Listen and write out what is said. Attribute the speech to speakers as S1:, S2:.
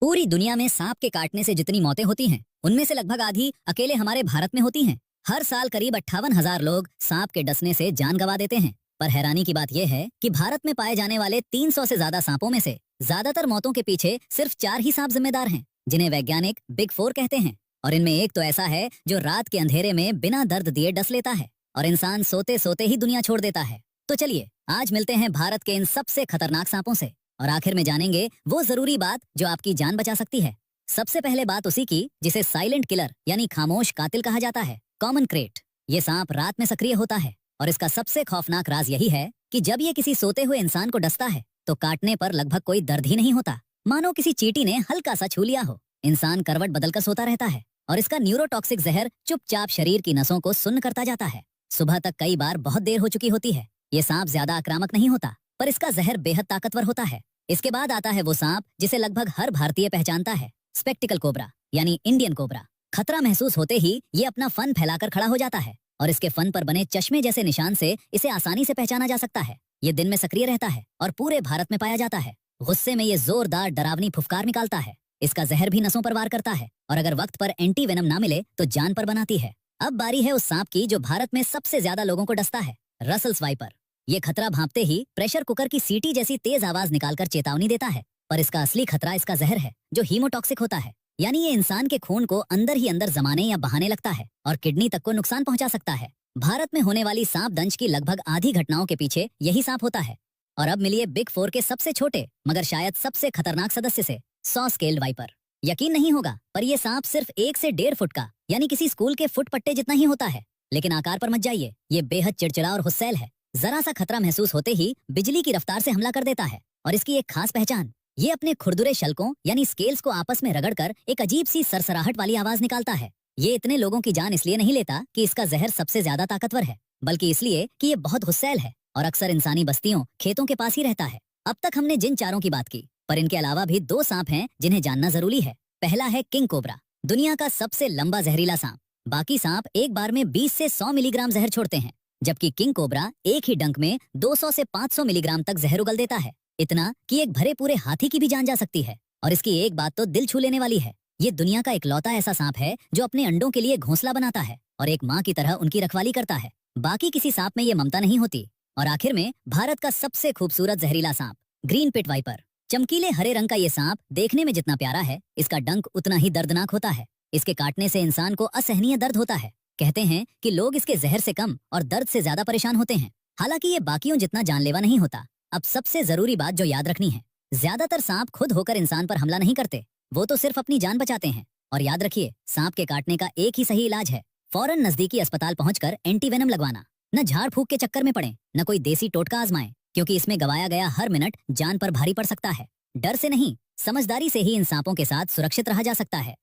S1: पूरी दुनिया में सांप के काटने से जितनी मौतें होती हैं, उनमें से लगभग आधी अकेले हमारे भारत में होती हैं। हर साल करीब 58,000 लोग सांप के डसने से जान गंवा देते हैं। पर हैरानी की बात यह है कि भारत में पाए जाने वाले 300 से ज्यादा सांपों में से ज्यादातर मौतों के पीछे सिर्फ 4 ही सांप जिम्मेदार हैं, जिन्हें वैज्ञानिक बिग 4 कहते हैं। और इनमें एक तो ऐसा है जो रात के अंधेरे में बिना दर्द दिए डस लेता है और इंसान सोते सोते ही दुनिया छोड़ देता है। तो चलिए आज मिलते हैं भारत के इन सबसे खतरनाक सांपों से और आखिर में जानेंगे वो जरूरी बात जो आपकी जान बचा सकती है। सबसे पहले बात उसी की जिसे साइलेंट किलर यानी खामोश कातिल कहा जाता है, कॉमन क्रेट। ये सांप रात में सक्रिय होता है और इसका सबसे खौफनाक राज यही है कि जब ये किसी सोते हुए इंसान को डसता है तो काटने पर लगभग कोई दर्द ही नहीं होता, मानो किसी चींटी ने हल्का सा छू लिया हो। इंसान करवट बदलकर सोता रहता है और इसका न्यूरोटॉक्सिक जहर चुपचाप शरीर की नसों को सुन्न करता जाता है। सुबह तक कई बार बहुत देर हो चुकी होती है। ये सांप ज्यादा आक्रामक नहीं होता, पर इसका जहर बेहद ताकतवर होता है। इसके बाद आता है वो सांप जिसे लगभग हर भारतीय पहचानता है, स्पेक्टिकल कोबरा यानी इंडियन कोबरा। खतरा महसूस होते ही ये अपना फन फैलाकर खड़ा हो जाता है और इसके फन पर बने चश्मे जैसे निशान से इसे आसानी से पहचाना जा सकता है। ये दिन में सक्रिय रहता है और पूरे भारत में पाया जाता है। गुस्से में ये जोरदार डरावनी फुफकार निकालता है। इसका जहर भी नसों पर वार करता है और अगर वक्त पर एंटी वेनम ना मिले तो जान पर बनाती है। अब बारी है उस सांप की जो भारत में सबसे ज्यादा लोगों को डसता है, रसल्स वाइपर। ये खतरा भांपते ही प्रेशर कुकर की सीटी जैसी तेज आवाज निकालकर चेतावनी देता है, पर इसका असली खतरा इसका जहर है जो हीमोटॉक्सिक होता है। यानी ये इंसान के खून को अंदर ही अंदर जमाने या बहाने लगता है और किडनी तक को नुकसान पहुंचा सकता है। भारत में होने वाली सांप दंश की लगभग आधी घटनाओं के पीछे यही सांप होता है। और अब मिलिए बिग 4 के सबसे छोटे मगर शायद सबसे खतरनाक सदस्य से, सॉ स्केल्ड वाइपर। यकीन नहीं होगा, पर यह सांप सिर्फ 1 से 1.5 फुट का यानी किसी स्कूल के फुट पट्टे जितना ही होता है। लेकिन आकार पर मत जाइए, ये बेहद चिड़चिड़ा और गुस्सैल है। जरा सा खतरा महसूस होते ही बिजली की रफ्तार से हमला कर देता है। और इसकी एक खास पहचान, ये अपने खुरदुरे शल्कों यानी स्केल्स को आपस में रगड़कर एक अजीब सी सरसराहट वाली आवाज निकालता है। ये इतने लोगों की जान इसलिए नहीं लेता कि इसका जहर सबसे ज्यादा ताकतवर है, बल्कि इसलिए कि ये बहुत गुस्सैल है और अक्सर इंसानी बस्तियों खेतों के पास ही रहता है। अब तक हमने जिन चारों की बात की, पर इनके अलावा भी 2 सांप हैं जिन्हें जानना जरूरी है। पहला है किंग कोबरा, दुनिया का सबसे लंबा जहरीला सांप। बाकी सांप एक बार में 20 से 100 मिलीग्राम जहर छोड़ते हैं, जबकि किंग कोबरा एक ही डंक में 200 से 500 मिलीग्राम तक जहर उगल देता है। इतना कि एक भरे पूरे हाथी की भी जान जा सकती है। और इसकी एक बात तो दिल छू लेने वाली है, ये दुनिया का इकलौता ऐसा सांप है जो अपने अंडों के लिए घोंसला बनाता है और एक माँ की तरह उनकी रखवाली करता है। बाकी किसी सांप में ये ममता नहीं होती। और आखिर में भारत का सबसे खूबसूरत जहरीला सांप, ग्रीन पिट वाइपर। चमकीले हरे रंग का ये सांप देखने में जितना प्यारा है, इसका डंक उतना ही दर्दनाक होता है। इसके काटने से इंसान को असहनीय दर्द होता है। कहते हैं कि लोग इसके जहर से कम और दर्द से ज्यादा परेशान होते हैं। हालांकि ये बाकियों जितना जानलेवा नहीं होता। अब सबसे जरूरी बात जो याद रखनी है, ज्यादातर सांप खुद होकर इंसान पर हमला नहीं करते, वो तो सिर्फ अपनी जान बचाते हैं। और याद रखिए, सांप के काटने का एक ही सही इलाज है, फौरन नजदीकी अस्पताल पहुंचकर एंटी वेनम लगवाना। न झाड़ फूक के चक्कर में पड़े, न कोई देसी टोटका आजमाएं, क्योंकि इसमें गवाया गया हर मिनट जान पर भारी पड़ सकता है। डर से नहीं, समझदारी से ही इन सांपों के साथ सुरक्षित रहा जा सकता है।